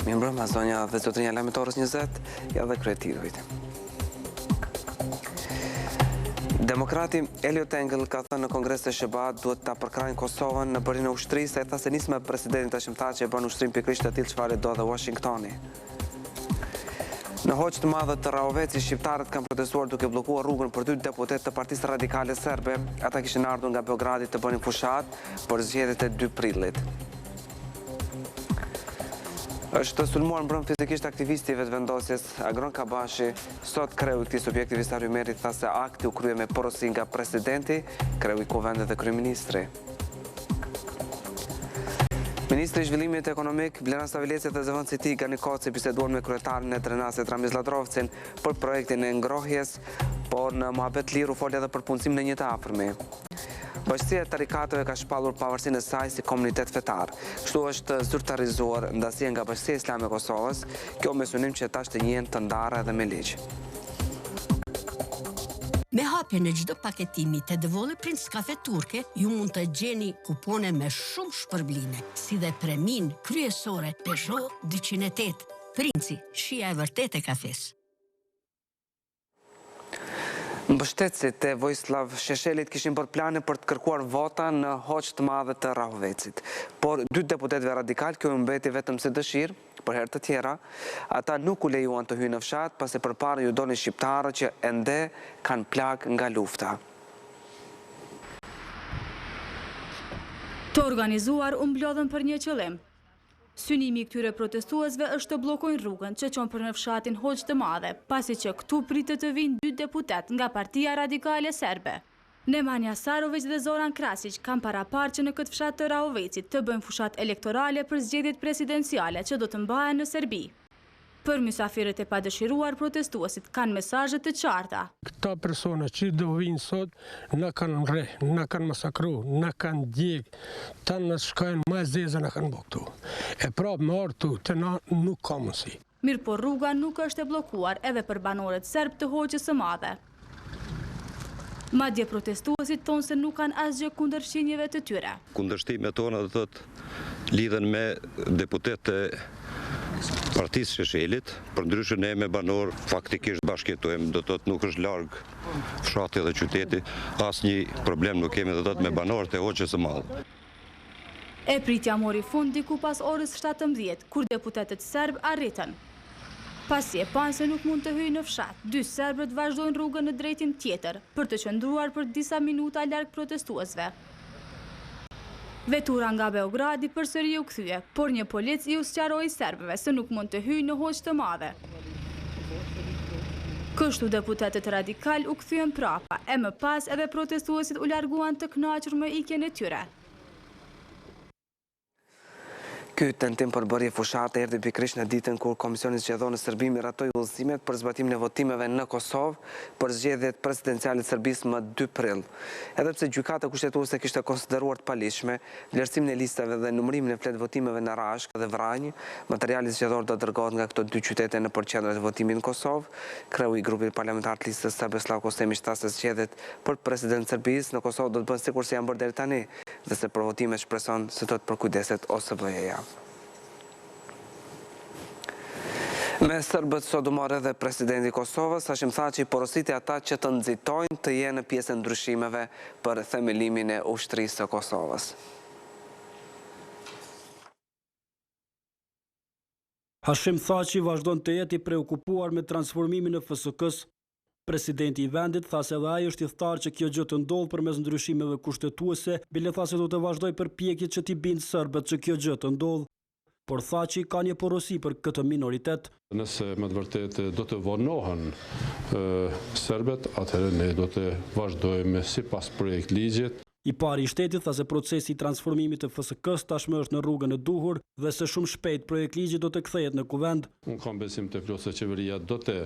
Mirëmbrëma, zonja dhe zotrinja lajmet orës 20, ja dhe kryetirujt. Demokrati Elliot Engel ka thënë në Kongres të SHBA duhet ta përkrajnë Kosovën në bërinë e ushtrisë, e tha se nisme presidentin Hashim Thaçi e bën ushtrim pikërisht të tillë çfarë do dhe Washingtoni. Në Hoqë të Madhe të Rahoveci, shqiptarët kanë protestuar duke bllokuar rrugën për 2 deputet të Partisë Radikale Serbe. Ata kishin ardhur nga Beogradi të bënin fushat për zgjedhjet e 2 prillit. Është sulmuar mbrëm fizikisht aktivisti i vetëvendosjes Agron Kabashi. Sot kreu i këtij subjekti Visar Ymeri tha se akti u krye me porosi nga presidenti, kreu i Kuvendit dhe kryeministri. Ministri i Zhvillimit Ekonomik Blerana Stavileci dhe zëvendësi i tij Gani Koci biseduan me kryetarin e Drenasit Ramiz Ladrovcin për projektin e ngrohjes, por në muhabet liru fol edhe për punësimin e një të afërmi. Bashkia e tarikateve ka shpallur pavarësinë e saj si komunitet fetar. Kështu është zyrtarizuar ndasia nga Bashkia Islame e Kosovës, kjo me synim që tash të njihen të ndarë edhe me ligj. Me hapje në çdo paketimi të Devole Prince Kafe Turke, ju mund të gjeni kupone me shumë shpërblime, si dhe premin kryesore Peugeot 208. Princi, shija e vërtet e kafes. Mbështetësit e Vojislav Sheshelit kishin bërë plane për të kërkuar vota në Hoqë të Madhe të Rahovecit. Por 2 deputetëve radikal kjo u mbeti vetëm si dëshirë, për herë të tjera, ata nuk u lejuan të hyjnë në fshat, pasi përpara ju donin shqiptarët që ende kanë plagë nga lufta. Të organizuar u mblodhen për një qëllim. Synimi i këtyre protestuesve është të bllokojnë rrugën që çon për në fshatin Hoqë të Madhe, pasi që këtu pritet të vinë 2 deputet nga Partia Radikale Serbe. Nemanja Sarović dhe Zoran Krasić kanë paraparë që në këtë fshat të Rahovecit të bëjnë fushat elektorale për zgjedhjet presidenciale që do të mbahen në Serbi. Për mysafirët e padëshiruar, protestuesit kanë mesazhe të qarta. Këta persona që do vinë sot, na kanë rreh, na kanë masakru, na kanë djeg, ta në shkajnë ma zeza na kanë bëktu. E prapë më artu të na nuk ka mësi. Mirë por rruga nuk është e blokuar edhe për banorët serb të Hoqës së Madhe. Madje protestuesit thonë se nuk kanë asgjë kundër fqinjeve të tyre. Kundërshtimet tona do thotë lidhen me deputetë Partisë Sheshelit, për ndryshe ne me banor faktikisht bashkëjetojmë, do të thotë nuk është larg fshati dhe qyteti, asnjë problem nuk kemi do të thotë me banorët e Hoqës së Madhe. E pritja mori fund diku pas orës 17, kur deputetët serb arritën. Pasi e panë se nuk mund të hyjnë në fshat, 2 serbët vazhdojnë rrugën në drejtim tjetër, për të qëndruar për disa minuta larg protestuesve. Vetura nga Beogradi përsëri u kthye, por një polic i u sqaroi serbëve se nuk mund të hyjnë në Hoqë të Madhe. Kështu deputetët radikal u kthyen prapa, e më pas edhe protestuesit u larguan të kënaqur me ikjen e tyre. Ky tentim për bërje fushate erdhi pikërisht në ditën kur Komisioni Zgjedhor në Serbi miratoi udhëzimet për zbatimin e votimeve në Kosovë për zgjedhjet presidenciale të Serbisë më 2 prill. Edhe pse gjykata kushtetuese kishte konsideruar të palishme vlerësimin e listave dhe numërimin e fletë votimeve në Rashk dhe Vranj, materiali zgjedhor do dërgohet nga këto 2 qytete në qendrat e votimit në Kosovë. Kreu i grupit parlamentar të listës Sabeslav Kostemi tha se zgjedhjet për president të Serbisë në Kosovë do të bëhen sikur se janë bërë deri tani, dhe se për votimet shpreson se do të përkujdeset OSBE-ja. Me serbët sot u mor edhe presidenti i Kosovës, Hashim Thaçi porositi ata që të nxitojnë të jenë pjesë e ndryshimeve për themelimin e ushtrisë së Kosovës. Hashim Thaçi vazhdon të jetë i preokupuar me transformimin e FSK-s. Presidenti i vendit tha se edhe ai është i thtarë që kjo gjë të ndodhë përmes ndryshimeve kushtetuese, bile tha se do të vazhdoj përpjekjet që t'i bindë serbët që kjo gjë të ndodhë. Por Thaçi ka një porosi për këtë minoritet. Nëse me të vërtetë do të vonohen serbet, atëherë ne do të vazhdojmë sipas projekt ligjit. I pari i shtetit tha se procesi i transformimit të FSK-s tashmë është në rrugën e duhur dhe se shumë shpejt projekt ligji do të kthehet në kuvend. Unë kam besim të plot se qeveria do të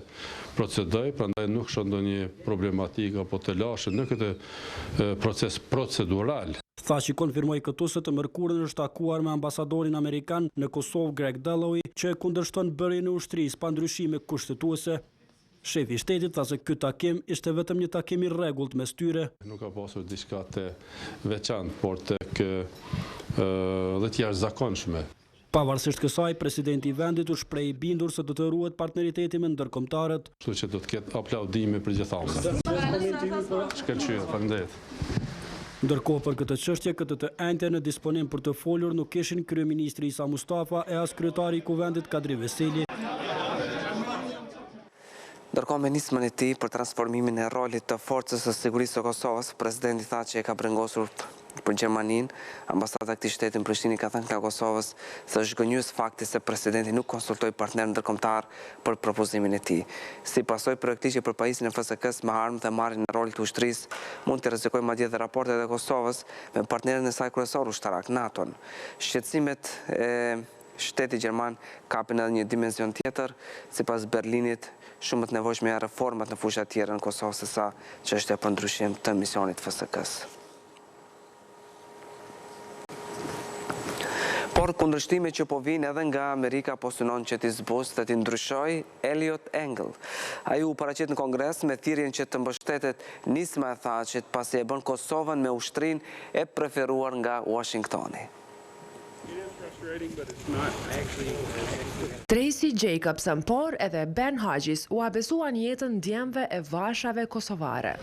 procedojë, prandaj nuk shoh ndonjë problematikë apo të lashë në këtë proces procedural. Thaçi konfirmoi këtu se të mërkurën është takuar me ambasadorin amerikan në Kosovë Greg Dalloway, që e kundërshton bërjen e ushtrisë pa ndryshime kushtetuese. Shefi i shtetit tha se ky takim ishte vetëm një takim i rregullt mes tyre. Nuk ka pasur diçka të veçantë, por tek dhe të jashtëzakonshme. Pavarësisht kësaj, presidenti i vendit u shpreh i bindur se do të ruhet partneriteti me ndërkombëtarët. Kështu që do të ketë aplaudime për gjithëta. Shkëlqyer, faleminderit. Ndërkohë për këtë çështje, këtë të ente në disponim për të folur nuk kishin kryeministri Isa Mustafa e as kryetari i kuvendit Kadri Veseli. Ndërkohë me nismën e tij për transformimin e rolit të forcës së sigurisë së Kosovës, presidenti tha që e ka brengosur për Gjermaninë. Ambasada e këtij shteti në Prishtinë ka thënë nga Kosovës se është gënjus fakti se presidenti nuk konsultoi partner ndërkombëtar për propozimin e tij. Si pasojë projekti që përpajisin e FSK-s me armë dhe marrjen e rolit të ushtrisë, mund të rrezikojë madje edhe raportet e Kosovës me partnerin e saj kryesor ushtarak, NATO-n. Shqetësimet e shteti gjerman kapin edhe një dimension tjetër, sipas Berlinit, shumë të nevojshme janë reformat në fusha tjera në Kosovë se sa çështja për ndryshim të misionit FSK-s. Por kundërshtime që po vinë edhe nga Amerika po synon që t'i zbusë dhe t'i ndryshoj Eliot Engel. Ai u paraqit në Kongres me thirrjen që të mbështetet nisma e Thaqit pasi e bën Kosovën me ushtrinë e preferuar nga Washingtoni. Tracy Jacobson, por edhe Ben Hagjis u abesuan jetën djemve e vashave kosovare.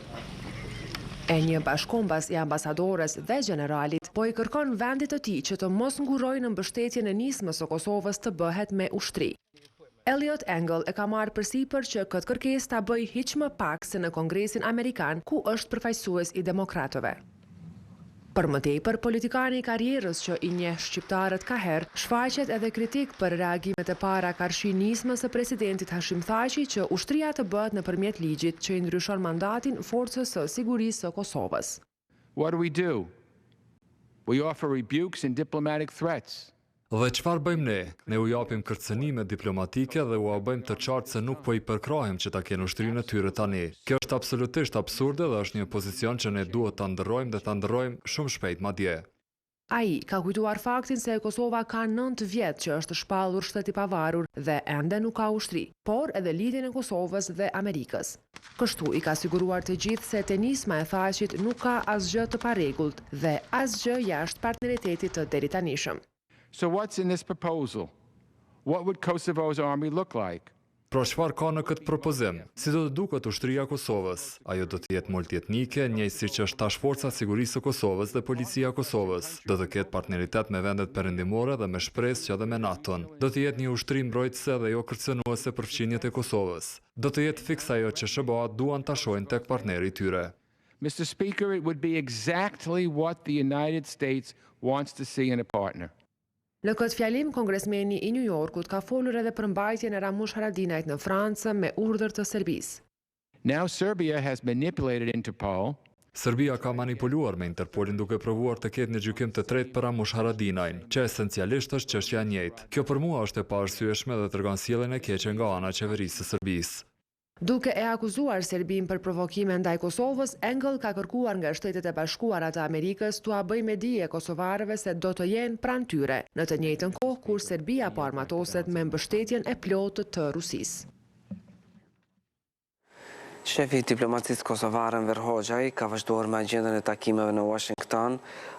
E një bashkombas i ambasadores dhe generalit po i kërkon vendit të tij që të mos ngurojë në mbështetjen e nismës së Kosovës të bëhet me ushtri. Eliot Engel e ka marrë përsipër që këtë kërkesë ta bëjë hiç më pak se në Kongresin Amerikan, ku është përfaqësues i demokratëve. Për më tepër, politikani i karrierës që i njeh shqiptarët ka herë, shfaqet edhe kritik për reagimet e para karshi nismës së presidentit Hashim Thaqi që ushtria të bëhet nëpërmjet ligjit që i ndryshon mandatin forcës së sigurisë së Kosovës. What do? We offer rebukes and diplomatic threats. Dhe çfarë bëjmë ne? Ne u japim kërcënime diplomatike dhe u bëjmë të qartë se nuk po i përkrahim që ta kenë ushtrinë e tyre tani. Kjo është absolutisht absurde dhe është një pozicion që ne duhet ta ndërrojmë dhe ta ndërrojmë shumë shpejt madje. Ai ka kujtuar faktin se Kosova ka 9 vjet që është shpallur shteti pavarur dhe ende nuk ka ushtri, por edhe lidhjen e Kosovës dhe Amerikës. Kështu i ka siguruar të gjithë se tenisma e Thaqit nuk ka asgjë të parregullt dhe asgjë jashtë partneritetit të deritanishëm. So what's in this proposal? What would Kosovo's army look like? Pra çfarë ka në këtë propozim? Si do të duket ushtria e Kosovës? Ajo do të jetë multietnike, njëjtë siç është tash forca sigurisë së Kosovës dhe policia e Kosovës. Do të ketë partneritet me vendet perëndimore dhe me shpresë që edhe me NATO-n. Do të jetë një ushtri mbrojtëse dhe jo kërcënuese për fqinjet e Kosovës. Do të jetë fiks ajo që SBA duan ta shohin tek partneri i tyre. Mr. Speaker, it would be exactly what the United States wants to see in a partner. Në këtë fjalim, kongresmeni i New Yorkut ka folur edhe për mbajtjen e Ramush Haradinajt në Francë me urdhër të Serbisë. Now Serbia has manipulated Interpol. Serbia ka manipuluar me Interpolin duke provuar të ketë një gjykim të tretë për Ramush Haradinajn, që esencialisht është çështja e njëjtë. Kjo për mua është e paarsyeshme dhe tregon sjelljen e keqe nga ana e qeverisë së Serbisë. Duke e akuzuar Serbin për provokime ndaj Kosovës, Engel ka kërkuar nga Shtetet e Bashkuara të Amerikës t'ua bëjë me dije kosovarëve se do të jenë pranë tyre, në të njëjtën kohë kur Serbia po armatoset me mbështetjen e plotë të Rusisë. Shefi i diplomacisë kosovare Enver Hoxhaj ka vazhduar me agjendën e takimeve në Washington.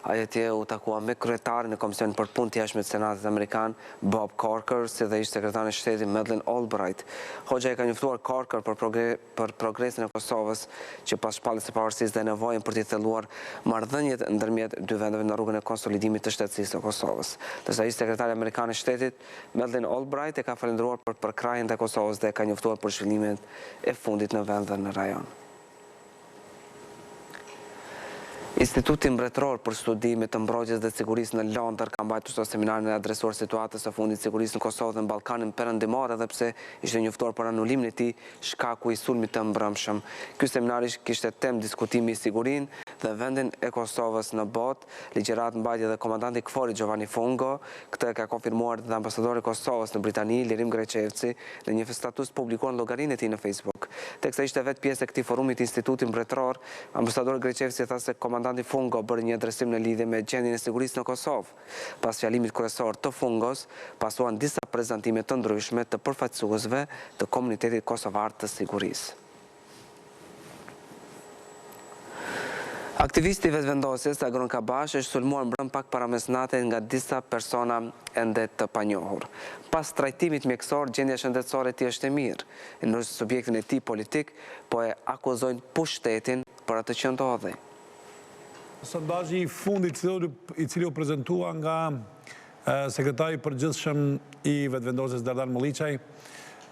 Ai atje u takua me kryetarin e Komisionit për Punë të Jashtme të Senatit Amerikan, Bob Corker, si dhe ish sekretari i Shtetit Madeleine Albright. Hoxhaj ka njoftuar Corker për progresin e Kosovës, që pas shpalljes së pavarësisë dhe nevojën për të thelluar marrëdhëniet ndërmjet dy vendeve në rrugën e konsolidimit të shtetësisë së Kosovës. Ndërsa ish sekretari amerikan i Shtetit Madeleine Albright e ka falendëruar për përkrahjen e Kosovës dhe ka njoftuar për zhvillimet e fundit në vend në rajon. Instituti Mbretëror për Studime të Mbrojtjes dhe Sigurisë në Londër ka mbajtur sot seminarin e adresuar situatës së fundit sigurisë në Kosovë dhe në Ballkanin Perëndimor, edhe pse ishte njoftuar për anulimin e tij shkaku i sulmit të mbrëmshëm. Ky seminar kishte temë diskutimi i sigurinë dhe vendin e Kosovës në botë. Ligjërat mbajtje dhe komandanti i KFOR-it Giovanni Fungo, këtë ka konfirmuar dhe ambasadori i Kosovës në Britani, Lirim Greqevci, në një status publikuar në llogarinë e tij në Facebook. Teksa ishte vetë pjesë e këtij forumi të Institutit Mbretëror, ambasadori Greqevci tha se komandanti Fungo bëri një adresim në lidhje me gjendjen e sigurisë në Kosovë. Pas fjalimit kryesor të Fungos, pasuan disa prezantime të ndryshme të përfaqësuesve të komunitetit kosovar të sigurisë. Aktivisti vetëvendosjes Agron Kabash është sulmuar mbrëm pak para mesnatit nga disa persona ende të panjohur. Pas trajtimit mjekësor, gjendja shëndetësore e tij është e mirë, ndërsa subjektin e tij politik po e akuzojnë pushtetin për atë që ndodhi. Sondazhi i fundit i cili u prezantua nga sekretari i përgjithshëm i vetëvendosjes Dardan Molliçaj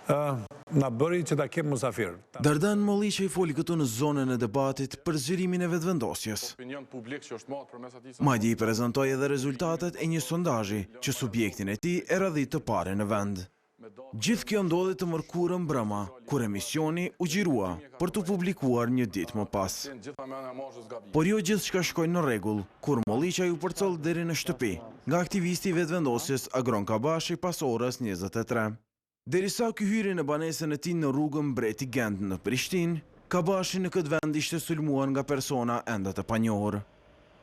na bëri që ta kem musafir. Dardan Molliçaj foli këtu në zonën e debatit për zgjerimin e vetëvendosjes. Madje i prezantoi edhe rezultatet e një sondazhi që subjektin e tij e radhit të parë në vend. Gjithë kjo ndodhi të mërkurën brëma, kur emisioni u xhirua për të publikuar një ditë më pas. Por jo gjithçka shkoi në rregull, kur Molliçaj u përcoll deri në shtëpi nga aktivisti i vetëvendosjes Agron Kabashi pas orës 23. Derisa ky hyri në banesën e tij në rrugën Mbreti Gend në Prishtinë, Kabashi në këtë vend ishte sulmuar nga persona ende të panjohur.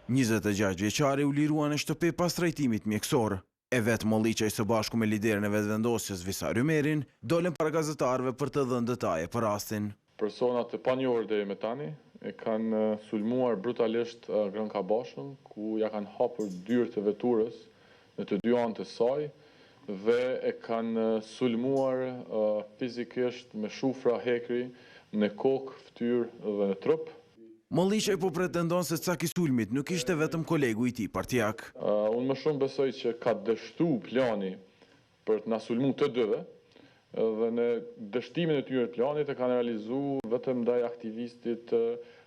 26 vjeçari u lirua në shtëpi pas trajtimit mjekësor. E vetë Molliçaj së bashku me liderin e vetëvendosjes Visar Ymerin dolën para gazetarëve për të dhënë detaje për rastin. Personat të panjohur deri më tani e kanë sulmuar brutalisht Agron Kabashën, ku ja kanë hapur dyert e veturës në të dy anët e saj dhe e kanë sulmuar fizikisht me shufra hekri në kokë, fytyrë dhe në trup. Molliçaj po pretendon se cak i sulmit nuk ishte vetëm kolegu i tij partijak. Unë më shumë besoj që ka dështu plani për të na sulmu të dyve, dhe në dështimin e tyre të planit e kanë realizuar vetëm ndaj aktivistit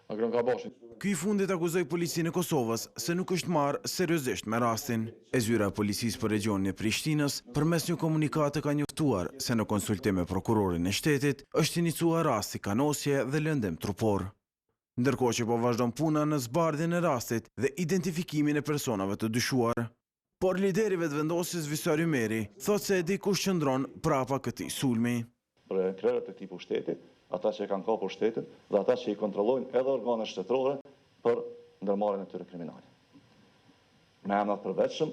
Agron Kabashit. Ky i fundit akuzoi policinë e Kosovës se nuk është marrë seriozisht me rastin. E zyra e policisë për regionin e Prishtinës përmes një komunikate ka njoftuar se në konsultim me prokurorin e shtetit është iniciuar rasti kanosje dhe lëndim trupor. Ndërkohë që po vazhdon puna në zbardhjen e rastit dhe identifikimin e personave të dyshuar. Por lideri vetëvendosjes Visar Ymeri thotë se e di kush qëndron prapa këtij sulmi. Për krerët e këtij pushteti, ata që kanë kapur shtetin dhe ata që i kontrollojnë edhe organet shtetërore për ndërmarrjen e tyre kriminale. Me emrat përveçshëm,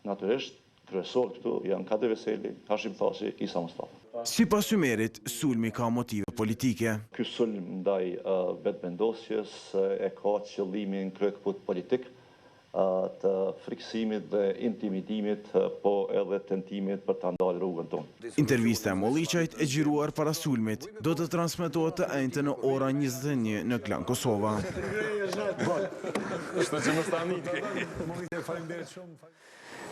natyrisht, kryesor këtu janë Kadir Veseli, Hashim Thaçi, Isa Mustafa. Sipas Ymerit, sulmi ka motive politike. Ky sulm ndaj vetëvendosjes e ka qëllimin kryekëput politik të friksimit dhe intimidimit, po edhe tentimit për të ndalë rrugën tonë. Intervista e Molliçajt e xhiruar para sulmit do të transmetohet të enjte në ora 21 në Klan Kosova.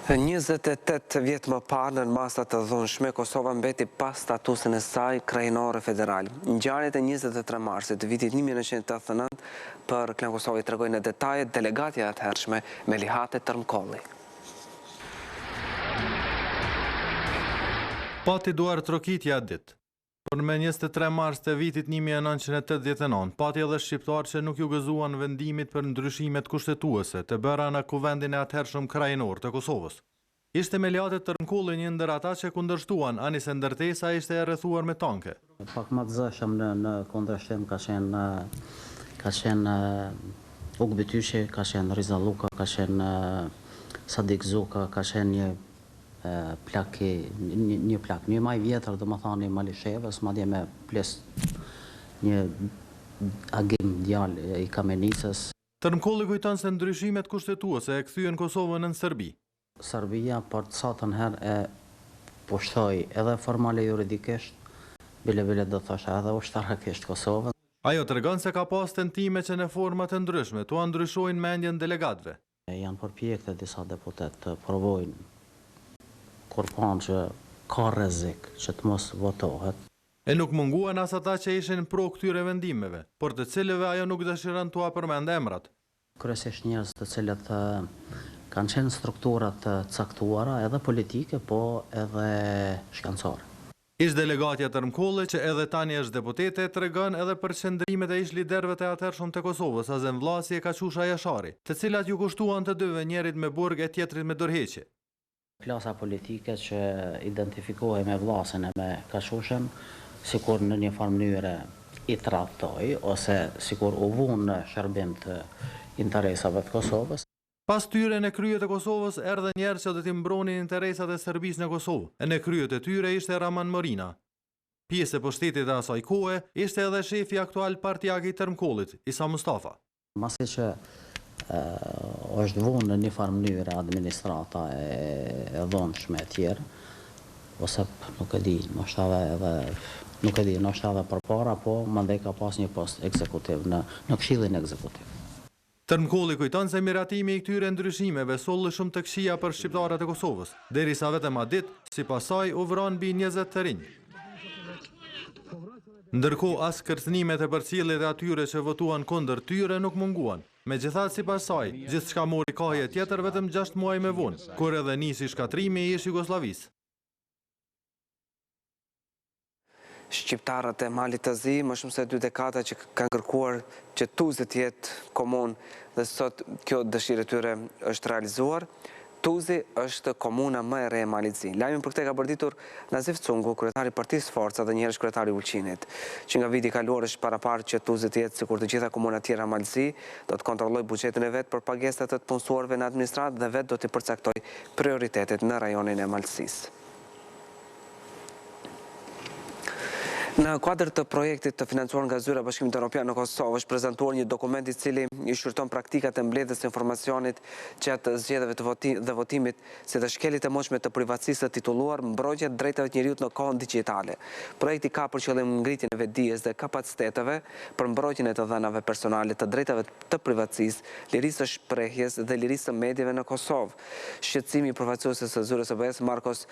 28 vjet më parë në masat të dhunshme, Kosova mbeti pas statusin e saj krajinore federal. Ngjarjet e 23 marsit të vitit 1989 për Klan Kosova i tregojnë në detaje delegatja e atëhershme Melihate Tërmkolli. Pati duar trokitja ditë. Por me 23 mars të vitit 1989, pati edhe shqiptar që nuk ju gëzuan vendimit për ndryshimet kushtetuese të bëra në kuvendin e atëhershëm krajinor të Kosovës. Ishte Melihate Tërmkolli një ndër ata që kundërshtuan, ani se ndërtesa ishte e rrethuar me tanke. Pak më të zëshëm në kundërshtim ka qenë Uk Bytyshi, ka qenë Riza Luka, ka qenë Sadik Zuka, ka qenë një plak, një maj vjetër dhe më thani Malishevës, madje me ples një agim djallë i Kamenicës. Tërmkolli kujton se ndryshimet kushtetuese e kthyen Kosovën në Serbi. Serbia për të satën herë e pushtoi edhe formale juridikisht, bile do thosha edhe ushtarakisht Kosovën. Ajo tregon se ka pas tentime që në forma të ndryshme tu ndryshojnë mendjen delegatëve. Janë përpjekte disa deputet të provojnë kur kanë që ka rrezik që të mos votohet. E nuk munguan as ata që ishin pro këtyre vendimeve, por të cilëve ajo nuk dëshiron t'ua përmend emrat. Kryesisht njerëz të cilët kanë qenë strukturat të caktuara edhe politike, po edhe shkencore. Ish delegatja Tërmkolli, që edhe tani është deputete, tregon edhe për qëndrimet e ish liderëve të atëhershëm të Kosovës, Azem Vllasi e Kaçusha Jashari, të cilat ju kushtuan të dyve, njërit me burg e tjetrit me dorëheqje. Klasa politike që identifikohej me Vlasin e me Kaçushën, sikur në një farë mënyre i tradhtoi, ose sikur u vunë në shërbim të interesave të Kosovës. Pas tyre në kryet e Kosovës erdhën njerëz që do t'i mbronin interesat e Serbisë në Kosovë. E në kryet e tyre ishte Raman Morina. Pjesë e pushtetit e asaj kohe ishte edhe shefi aktual partijak i Tërmkollit, Isa Mustafa. Masi që është vonë në një farë mënyrë administrata e dhonshme e tjerë, ose nuk e di, nështë edhe për para, po mandej ka pas një post ekzekutiv në Këshillin Ekzekutiv. Tërmkolli kujton se miratimi i këtyre ndryshimeve solli shumë të këqija për shqiptarët e Kosovës, derisa vetëm atë ditë, sipas saj, u vran mbi 20 të rinj. Ndërkohë as kërcënimet e përcjelljes e atyre që votuan kundër tyre nuk munguan. Megjithatë, sipas saj, gjithçka mori kohë tjetër vetëm 6 muaj më vonë, kur edhe nisi shkatrimi i Jugosllavisë. Shqiptarët e Malit të Zi, më shumë se 2 dekada që kanë kërkuar që Tuzi të jetë komunë dhe sot kjo dëshirë e tyre është realizuar. Tuzi është komuna më e re e Malit të Zi. Lajmin për këtë ka bërditur Nazif Cungu, kryetari i Partisë Forca dhe njëherësh kryetari i Ulqinit, që nga viti i kaluar është paraparë që Tuzi të jetë sikur të gjitha komunat tjera Malit të Zi, do të kontrollojë buxhetin e vet për pagesat e të punësuarve në administratë dhe vet do të përcaktojë prioritetet në rajonin e Maltësisë. Në kuadër të projektit të financuar nga Zyra e Bashkimit Evropian në Kosovë është prezantuar një dokument i cili i shqyrton praktikat e mbledhjes së informacionit gjatë zgjedhjeve dhe votimit, si dhe shkelit e moshme të privatësisë të titulluar Mbrojtja e drejtave të njerëzit në kohën digjitale. Projekti ka për qëllim ngritjen e vetdijes dhe kapaciteteve për mbrojtjen e të dhënave personale, të drejtave të privatësisë, lirisë së shprehjes dhe lirisë së medjave në Kosovë. Shqetësimi i përfaqësuesit të Zyrës së BE-s Markos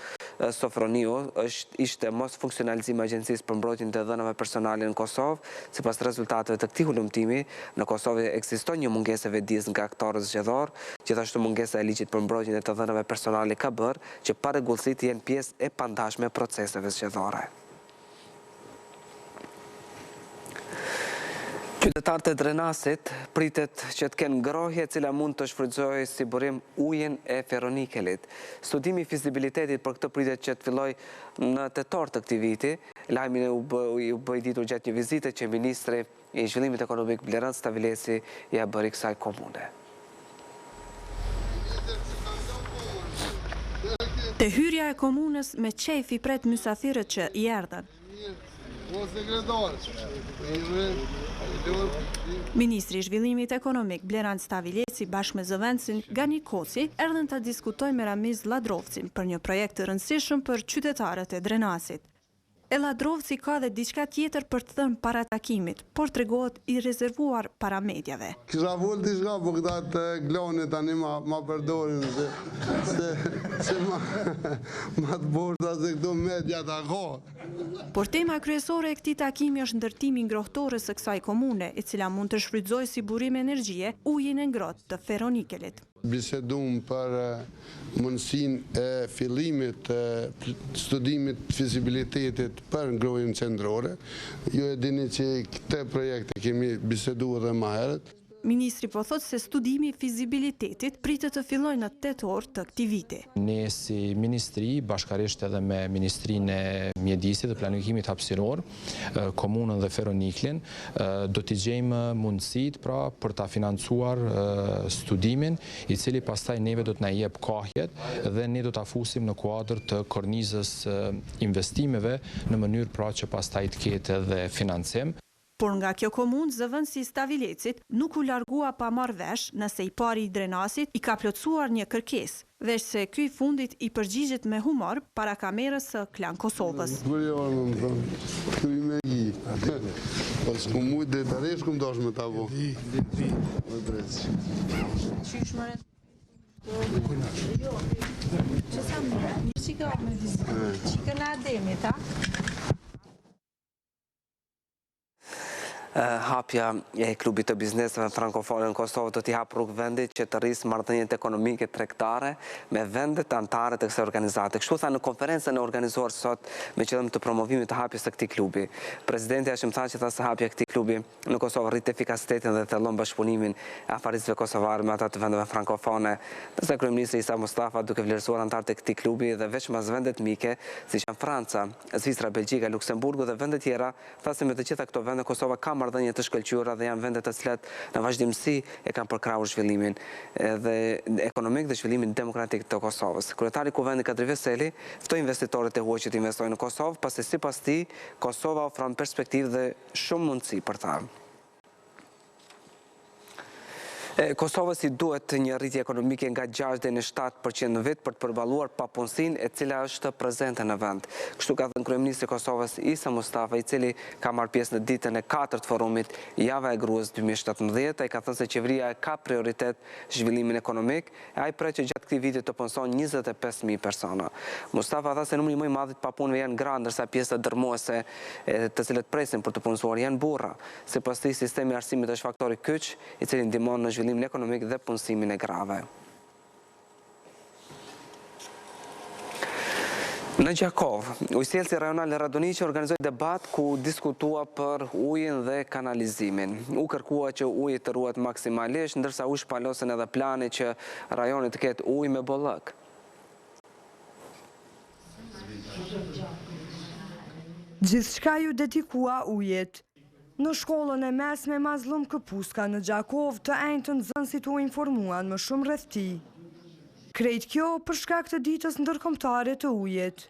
Sofroniu ishte mos funksionalizimi i agjencisë për mbrojtjen e dhënave personale në Kosovë. Sipas rezultateve të këtij hulumtimi, në Kosovë ekziston një mungesë e vetdijes nga aktorët zgjedhor, gjithashtu mungesa e ligjit për mbrojtjen e të dhënave personale ka bërë që parregullësitë jenë pjesë e pandashme e proceseve zgjedhore. Qytetarët e Drenasit pritet që të kenë ngrohje e cila mund të shfrytëzojë si burim ujin e Feronikelit. Studimi i fizibilitetit për këtë pritet që të fillojë në tetor të këtij viti. Lajmin u bë ditur gjatë një vizite që ministri i Zhvillimit Ekonomik Blerand Stavilesi ia bëri kësaj komune. Te hyrja e komunës me qejf i pret mysafirët që i erdhën. Ministri i Zhvillimit Ekonomik Blerand Stavilesi bashkë me zëvendësin Gani Koci erdhën të diskutojnë me Ramiz Ladrovcin për një projekt të rëndësishëm për qytetarët e Drenasit. E Ladrovci ka dhe diçka tjetër për të thënë para takimit, por tregohet i rezervuar para medjave. Kisha vol diçka, po këta të glonit tani ma përdorin se ma të borda se këto medja të ka. Por tema kryesore e këtij takimi është ndërtimi ngrohtore së kësaj komune, e cila mund të shfrytëzojë si burim energjie ujin e ngrohtë të Feronikelit. Bisedum për mundësinë e fillimit të studimit fizibilitetit për ngrohjen qendrore. Ju e dini që këtë projekte kemi biseduar edhe më herët. Ministri po thot se studimi i fizibilitetit pritet të fillojë në tetor të këtij viti. Ne si ministri, bashkërisht edhe me Ministrinë e Mjedisit dhe Planifikimit Hapësiror, komunën dhe Feroniklin, do t'i gjejmë mundësitë pra për ta financuar studimin, i cili pastaj neve do t'na jep kohjet dhe ne do t'a fusim në kuadër të kornizës investimeve në mënyrë pra që pastaj të ketë edhe financim. Por nga kjo komunë, zëvendësi Stavilecit nuk u largua pa marrë vesh nëse i pari i Drenasit i ka plotësuar një kërkesë, veç se ky fundit i përgjigjet me humor para kamerës së Klan Kosovës. Pas ku mujt drejtarisht kum dosh me ta vo. Hapja e klubit të bizneseve frankofone në Kosovë do t'i hap rrugë vendit që të rrisë marrëdhëniet ekonomike tregtare me vendet anëtare të kësaj organizate. Kështu tha në konferencën e organizuar sot me qëllim të promovimit të hapjes së këtij klubi. Presidenti Hashim Thaçi tha se hapja e këtij klubi në Kosovë rrit efikasitetin dhe thellon bashkëpunimin e afaristëve kosovare me ata të vendeve frankofone. Ndërsa kryeministri Isa Mustafa duke vlerësuar anëtarët e këtij klubi dhe veçmas vendet mike, siç janë Franca, Zvicra, Belgjika, Luksemburgu dhe vende tjera, tha se me të gjitha këto vende Kosova ka marrëdhënie të shkëlqyera dhe janë vende të cilat në vazhdimsi e kanë përkrahur zhvillimin dhe ekonomik dhe zhvillimin demokratik të Kosovës. Kryetari i Kuvendit Kadri Veseli ftoi investitorët e huaj që të investojnë në Kosovë, pasi sipas tij Kosova ofron perspektivë dhe shumë mundësi për ta. Kosovës i duhet një rritje ekonomike nga 6 deri në 7% në vit për të përballuar papunësinë e cila është prezente në vend. Kështu ka thënë kryeministri i Kosovës Isa Mustafa, i cili ka marrë pjesë në ditën e 4 të forumit Java e Gruas 2017. Ai ka thënë se qeveria ka prioritet zhvillimin ekonomik, e ai pret që gjatë këtij viti të punëson 25.000 persona. Mustafa tha se numri më i madh i papunëve janë gra, ndërsa pjesa dërmuese të cilët presin për të punësuar janë burra. Sipas tij, sistemi i arsimit është faktori kyç i cili ndihmon në zhvillimin ekonomik dhe punësimin e grave. Në Gjakov, ujësielësi rajonal Radoniqi organizoi debat ku diskutua për ujin dhe kanalizimin. U kërkua që uji të ruhet maksimalisht, ndërsa u shpalosën edhe plani që rajoni të ketë ujë me bollëk. Gjithçka ju dedikua ujit. Në shkollën e mesme Mazlum Këpuska në Gjakov, të enjtë nxënësit u informuan më shumë rreth tij. Krejt kjo për shkak të ditës ndërkombëtare të ujit.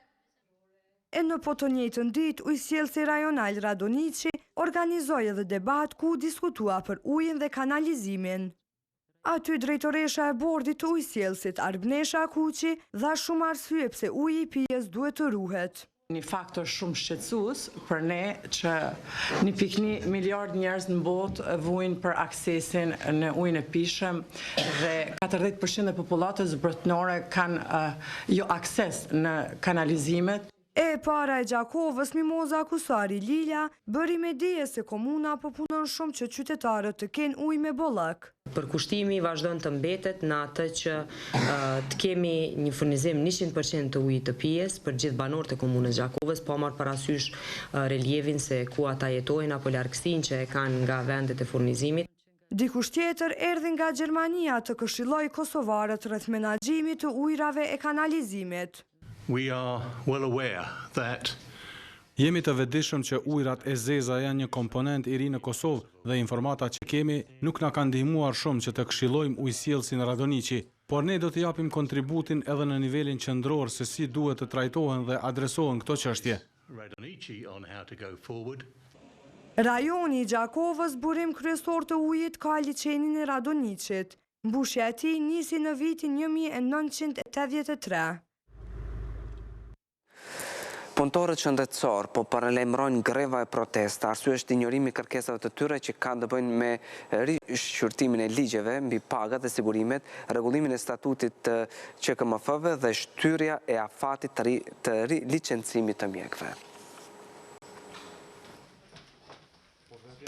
E në po të njëjtën ditë, ujësielësi rajonal Radoniqi organizoi edhe debat ku diskutua për ujin dhe kanalizimin. Aty drejtoresha e bordit të ujësielësit Arbnesha Kuqi dha shumë arsye pse uji i pijes duhet të ruhet. Një faktor shumë shqetësues për ne që 1.1 miliard njerëz në botë vujnë për aksesin në ujin e pishëm dhe 40% e popullatës botërore kanë jo akses në kanalizimet. E para e Gjakovës, Mimoza Kusari Lilja, bëri me dije se komuna po punon shumë që qytetarët të kenë ujë me bollëk. Përkushtimi vazhdon të mbetet në atë që të kemi një furnizim 100% të ujit të pijes për gjithë banorët e komunës Gjakovës, po marrë parasysh relievin se ku ata jetojnë apo largësinë që e kanë nga vendet e furnizimit. Dikush tjetër erdhi nga Gjermania të këshilloi kosovarët rreth menaxhimit të ujrave e kanalizimit. We are well aware that jemi të vetëdijshëm që ujrat e zeza janë një komponent i ri në Kosovë dhe informata që kemi nuk na kanë ndihmuar shumë që të këshillojmë ujësielësin Radoniqi, por ne do të japim kontributin edhe në nivelin qendror se si duhet të trajtohen dhe adresohen këto çështje. Rajoni i Gjakovës, burim kryesor të ujit, ka liçenin e Radoniqit. Mbushja e tij nisi në vitin 1983. Punëtorët shëndetësor po paralajmërojnë greva e protesta. Arsye është injorimi i kërkesave të tyre që kanë të bëjnë me rishqyrtimin e ligjeve mbi pagat dhe sigurimet, rregullimin e statutit të QKMF-ve dhe shtyrja e afatit të licencimit të mjekëve.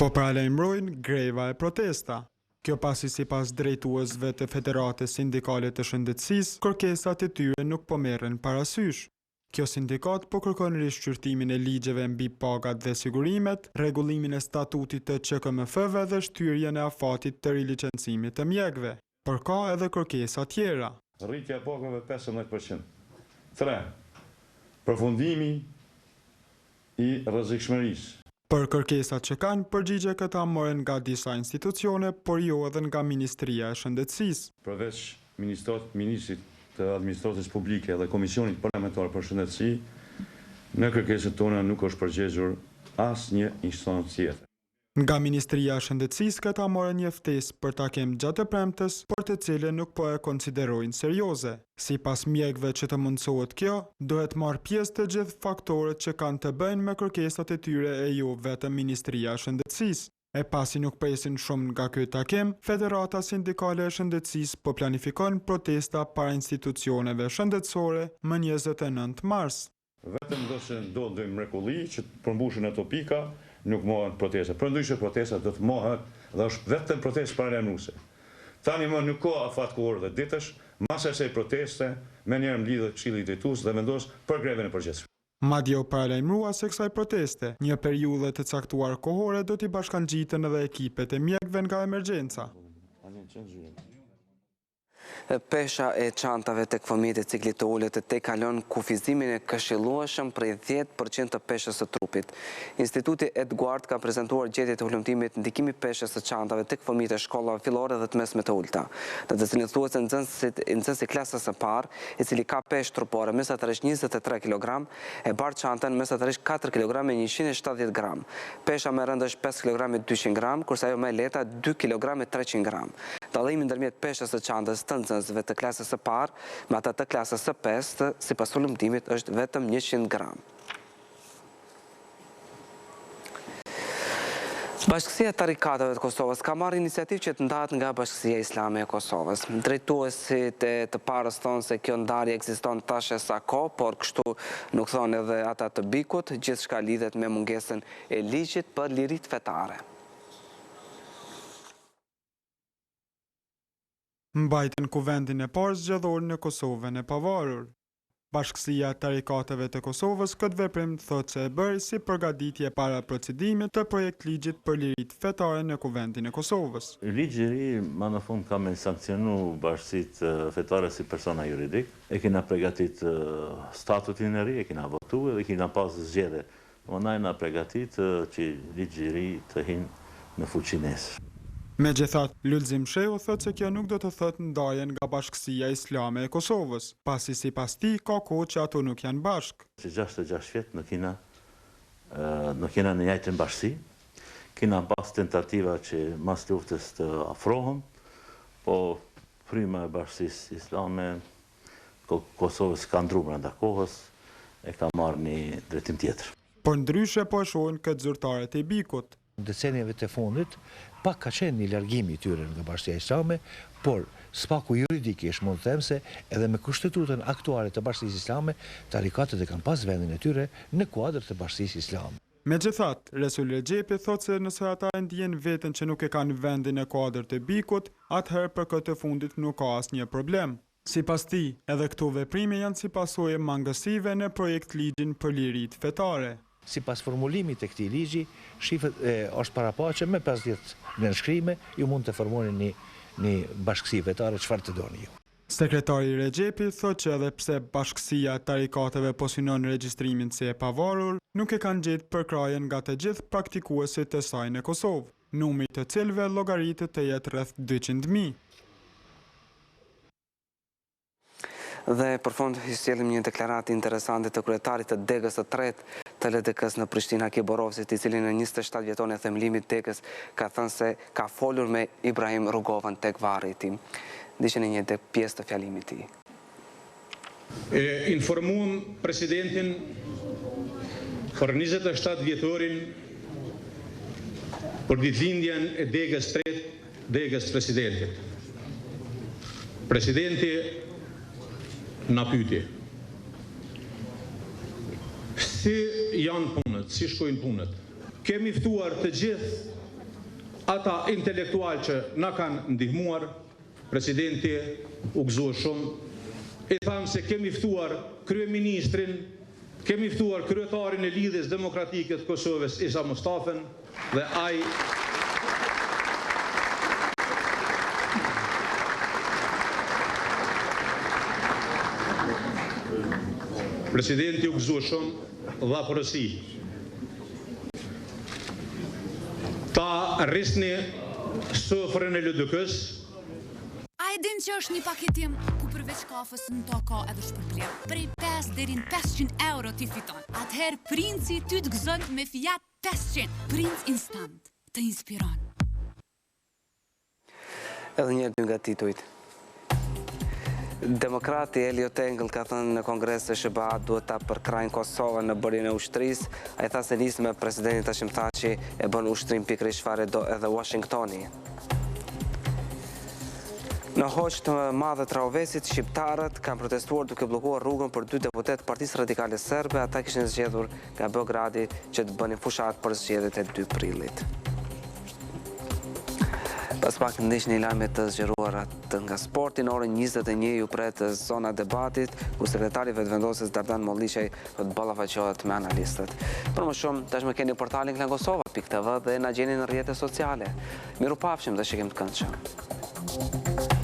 Po paralajmërojnë greva e protesta. Kjo pasi sipas drejtuesve të Federatës Sindikale të Shëndetësisë, kërkesat e tyre nuk po merren parasysh. Kjo sindikat po kërkon rishqyrtimin e ligjeve mbi pagat dhe sigurimet, rregullimin e statutit të QKMF-ve dhe shtyrjen e afatit të rilicencimit të mjekëve. Por ka edhe kërkesa tjera. Rritja e pagave 15%. 3. Përfundimi i rrezikshmërisë. Për kërkesat që kanë, përgjigje këta morën nga disa institucione, por jo edhe nga Ministria e Shëndetësisë. Përveç ministrit të administratës publike dhe Komisionit Parlamentar për Shëndetësi, në kërkesat tona nuk është përgjigjur asnjë instancë tjetër. Nga Ministria e Shëndetësisë këta morën një ftesë për takim gjatë premtes, por të cilën nuk po e konsiderojnë serioze. Sipas mjekëve që të mundsohet kjo, duhet marrë pjesë të gjithë faktorët që kanë të bëjnë me kërkesat e tyre e jo vetëm Ministria e Shëndetësisë. E pasi nuk presin shumë nga ky takim, Federata Sindikale e Shëndetësisë po planifikon protesta para institucioneve shëndetësore më 29 mars. Vetëm nëse ndodhin mrekulli që të përmbushin ato pika, nuk mohen protesta. Përndryshe protesta do të mohet dhe është vetëm protestë paralajmëruese. Tani më nuk ka afat kohore dhe ditësh, mas asaj proteste, menjëherë më lidhet Këshilli Drejtues dhe vendos për greven e përgjithshme. Madje u paralajmërua se kësaj proteste, një periudhë të caktuar kohore do t'i bashkangjiten edhe ekipet e mjekëve nga emergjenca. Pesha e çantave tek fëmijët e ciklit të ulët te kalon kufizimin e këshillueshëm prej 10% të peshës së trupit. Instituti Edward ka prezantuar gjetjet e hulumtimit ndikimi peshës së çantave tek fëmijët e shkollave fillore dhe të mesme të ulta, në të cilin thuhet se nxënësi klasës së parë, i cili ka peshë trupore mesatarisht 23 kg, e bar çantën mesatarisht 4 kg me 170 gram. Pesha më rënd është 5 kg me 200 gram, kurse ajo më e lehta 2 kg me 300 gram. Dallimi ndërmjet peshës së çantës të nxënësve të klasës së parë me ata të klasës së 5, sipas hulumtimit, është vetëm 100 gram. Bashkësia e Tarikateve të Kosovës ka marrë iniciativë që të ndahet nga Bashkësia Islame e Kosovës. Drejtuesit e të parës thonë se kjo ndarje ekziston tash e sa kohë, por kështu nuk thonë edhe ata të Bikut, gjithçka lidhet me mungesën e ligjit për lirit fetare. Mbajtën kuvendin e parë zgjedhor në Kosovën e pavarur. Bashkësia e Tarikateve të Kosovës këtë veprim thotë se e bëri si përgatitje para procedimit të projekt ligjit për lirit fetare në kuvendin e Kosovës. Ligji i ri më në fund ka me sankcionu bashkësitë fetare si persona juridik. E kena pregatit statutin e ri, e kena votu dhe kena pas zgjedhje. Ona na pregatit që ligji i ri të hinë në fuqines. Megjithatë, Lulzim Shehu thotë se kjo nuk do të thotë ndarjen nga Bashkësia Islame e Kosovës, pasi sipas tij ka kohë që ato nuk janë bashkë. Që 66 vjet nuk jena në njëjtën bashkësi. Kena pas tentativa që mas luftës të afrohem, po fryma e Bashkësisë Islame Kosovës ka ndruar brenda kohës, e ka marrë një drejtim tjetër. Por ndryshe po e shohin këtë zyrtarët e Bikut. Decenjeve të fundit, pak ka qenë një largimi i tyre nga Bashkësia Islame, por spaku juridikisht mund të them se edhe me kushtetutën aktuale të Bashkisë Islame, tarikatet e kanë pas vendin e tyre në kuadër të Bashkisë Islame. Megjithatë, Resul Rexhepi thotë se nëse ata e ndjen veten që nuk e kanë vendin në kuadër të Bikut, atëherë për këtë fundit nuk ka asnjë problem. Sipas tij, edhe këto veprime janë si pasojë mangësive në projekt ligjin për lirit fetare. Sipas formulimit të këtij ligji, shifet është parapaqe me 50 nënshkrime, ju mund të formoni një bashkësi fetare çfarë të doni ju. Sekretari Rexhepi thotë që edhe pse Bashkësia e Tarikateve po synon regjistrimin si e pavarur, nuk e kanë gjetë përkrajen nga të gjithë praktikuesit e saj në Kosovë, numri të cilëve llogaritet të jetë rreth 200.000. Dhe për fund sjellëm një deklaratë interesante të kryetarit të degës së tretë të LDK-s në Prishtinë, Haki Borovci, i cili në 27 vjeton e themlimit degës ka thënë se ka folur me Ibrahim Rugovën tek varri i tij. Ndiqeni një pjesë të fjalimit të tij. Informuam presidentin për 27 vjetorin për ditëlindjen e degës tretë, degës presidentit. Presidenti na pyetje, si janë punët, si shkojnë punët. Kemi ftuar të gjithë ata intelektual që na kanë ndihmuar, presidenti u gëzoi shumë, i thamë se kemi ftuar kryeministrin, kemi ftuar kryetarin e Lidhjes Demokratike të Kosovës, Isa Mustafën, dhe ai presidenti u gëzoi shumë dha porosi. Ta rrisni sofrën e LDK-s. A e din që është një paketim ku përveç kafës në to ka edhe shpërblim. Prej 5 deri në 500 euro ti fiton. Atëherë princi ty të gëzon me Fiat 500. Princ Instant të inspiron. Edhe një dy nga titujt. Demokrati Elliot Engel ka thënë në Kongres se SBA duhet ta përkrajnë Kosovën në bërjen e ushtrisë. Ai tha se nisë me presidentin Hashim Thaçi e bën ushtrim pikërisht çfarë do edhe Washingtoni. Në hoq të madhe të Raovesit, shqiptarët kanë protestuar duke bllokuar rrugën për 2 deputet Partisë Radikale Serbe. Ata kishin zgjedhur nga Beogradi që të bënin fushat për zgjedhjet e 2 prillit. Pas pak ndiqni lajmet të zgjeruara nga sporti. Në orën 21 ju pret zona debatit ku sekretari vetëvendosës Dardan Molliçaj do të ballafaqohet me analistët. Për më shumë, tashmë keni portalin klankosova.tv dhe na gjeni në rrjetet sociale. Mirupafshim dhe shikim të këndshëm.